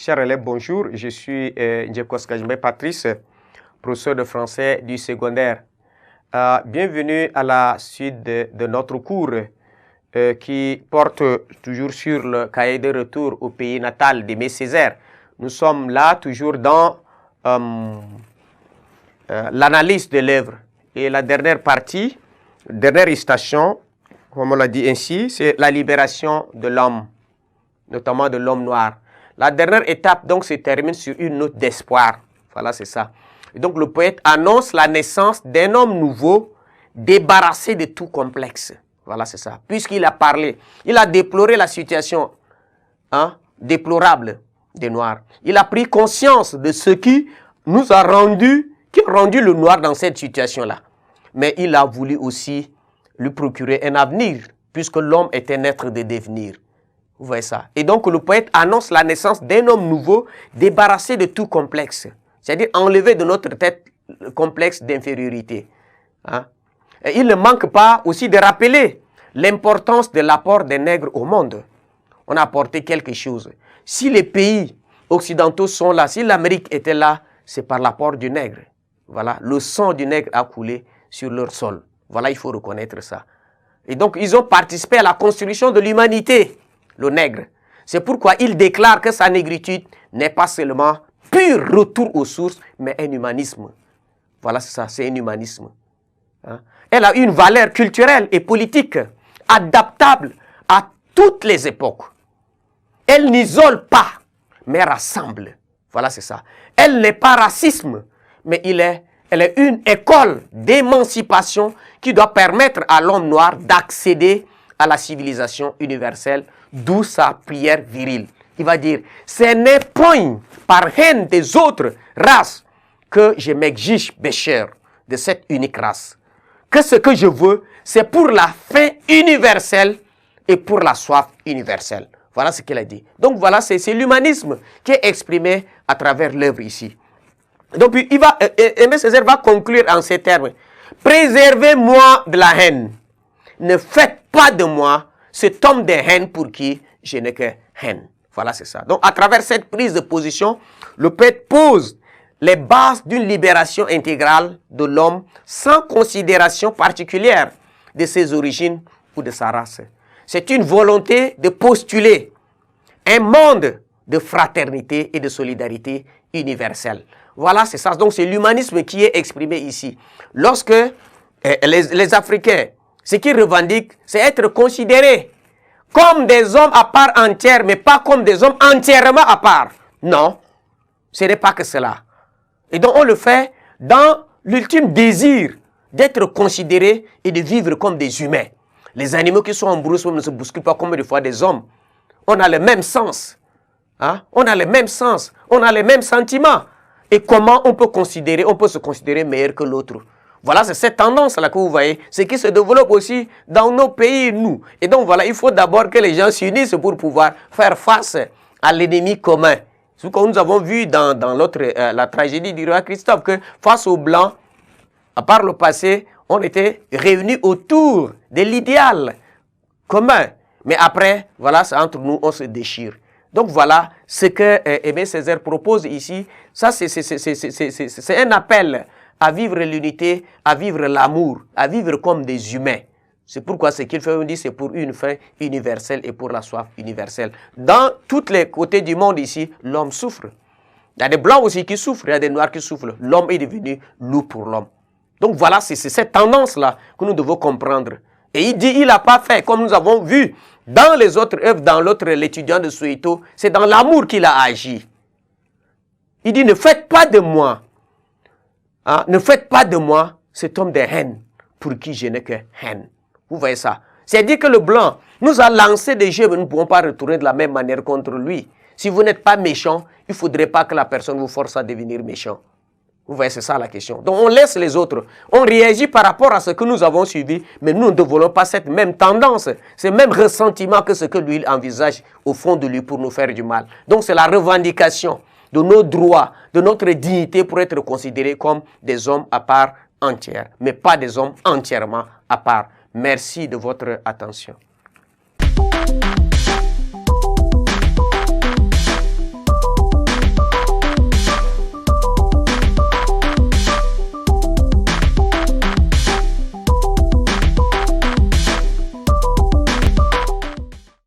Chers élèves, bonjour. Je suis Ndjekoskajmé Patrice, professeur de français du secondaire. Bienvenue à la suite de notre cours qui porte toujours sur le cahier de retour au pays natal d'Aimé Césaire. Nous sommes là toujours dans l'analyse de l'œuvre. Et la dernière partie, dernière station, comme on l'a dit ainsi, c'est la libération de l'homme, notamment de l'homme noir. La dernière étape, donc, se termine sur une note d'espoir. Voilà, c'est ça. Et donc, le poète annonce la naissance d'un homme nouveau, débarrassé de tout complexe. Voilà, c'est ça. Puisqu'il a parlé, il a déploré la situation déplorable des Noirs. Il a pris conscience de ce qui nous a rendu, qui a rendu le Noir dans cette situation-là. Mais il a voulu aussi lui procurer un avenir, puisque l'homme est un être de devenir. Vous voyez ça. Et donc le poète annonce la naissance d'un homme nouveau, débarrassé de tout complexe. C'est-à-dire enlever de notre tête le complexe d'infériorité. Et il ne manque pas aussi de rappeler l'importance de l'apport des nègres au monde. On a apporté quelque chose. Si les pays occidentaux sont là, si l'Amérique était là, c'est par l'apport du nègre. Voilà, le sang du nègre a coulé sur leur sol. Voilà, il faut reconnaître ça. Et donc, ils ont participé à la construction de l'humanité, le nègre. C'est pourquoi il déclare que sa négritude n'est pas seulement pur retour aux sources, mais un humanisme. Voilà, c'est ça, c'est un humanisme. Elle a une valeur culturelle et politique adaptable à toutes les époques. Elle n'isole pas, mais rassemble. Voilà, c'est ça. Elle n'est pas racisme, mais elle est une école d'émancipation qui doit permettre à l'homme noir d'accéder à la civilisation universelle, d'où sa prière virile. Il va dire, ce n'est point par haine des autres races que je m'exige pécheur de cette unique race. Que ce que je veux, c'est pour la faim universelle et pour la soif universelle. Voilà ce qu'il a dit. Donc voilà, c'est l'humanisme qui est exprimé à travers l'œuvre ici. Donc Aimé Césaire va conclure en ces termes. Préservez-moi de la haine. Ne faites pas de moi cet homme de haine pour qui je n'ai que haine. Voilà, c'est ça. Donc à travers cette prise de position, le poète pose les bases d'une libération intégrale de l'homme sans considération particulière de ses origines ou de sa race. C'est une volonté de postuler un monde de fraternité et de solidarité universelle. Voilà, c'est ça. Donc c'est l'humanisme qui est exprimé ici. Lorsque les Africains, ce qu'ils revendiquent, c'est être considérés comme des hommes à part entière, mais pas comme des hommes entièrement à part. Non, ce n'est pas que cela. Et donc on le fait dans l'ultime désir d'être considérés et de vivre comme des humains. Les animaux qui sont en brousse ne se bousculent pas comme des fois des hommes. On a le même sens. On a le même sens. On a les mêmes sentiments. Et comment on peut se considérer meilleur que l'autre. Voilà, c'est cette tendance-là que vous voyez. Ce qui se développe aussi dans nos pays, nous. Et donc voilà, il faut d'abord que les gens s'unissent pour pouvoir faire face à l'ennemi commun. Ce que nous avons vu dans la tragédie du roi Christophe, que face aux Blancs, à part le passé, on était réunis autour de l'idéal commun. Mais après, voilà, entre nous, on se déchire. Donc voilà ce que Aimé Césaire propose ici. Ça, c'est un appel à vivre l'unité, à vivre l'amour, à vivre comme des humains. C'est pourquoi ce qu'il fait, on dit, c'est pour une fin universelle et pour la soif universelle. Dans tous les côtés du monde ici, l'homme souffre. Il y a des blancs aussi qui souffrent, il y a des noirs qui souffrent. L'homme est devenu loup pour l'homme. Donc voilà, c'est cette tendance-là que nous devons comprendre. Et il dit, il n'a pas fait, comme nous avons vu dans les autres œuvres, dans l'autre, l'étudiant de Soweto, c'est dans l'amour qu'il a agi. Il dit, ne faites pas de moi, ne faites pas de moi cet homme de haine pour qui je n'ai que haine. Vous voyez ça? C'est-à-dire que le blanc nous a lancé des jeux, mais nous ne pouvons pas retourner de la même manière contre lui. Si vous n'êtes pas méchant, il ne faudrait pas que la personne vous force à devenir méchant. Vous voyez, c'est ça la question. Donc on laisse les autres. On réagit par rapport à ce que nous avons suivi, mais nous ne développons pas cette même tendance, ce même ressentiment que ce que lui il envisage au fond de lui pour nous faire du mal. Donc c'est la revendication de nos droits, de notre dignité pour être considérés comme des hommes à part entière, mais pas des hommes entièrement à part. Merci de votre attention.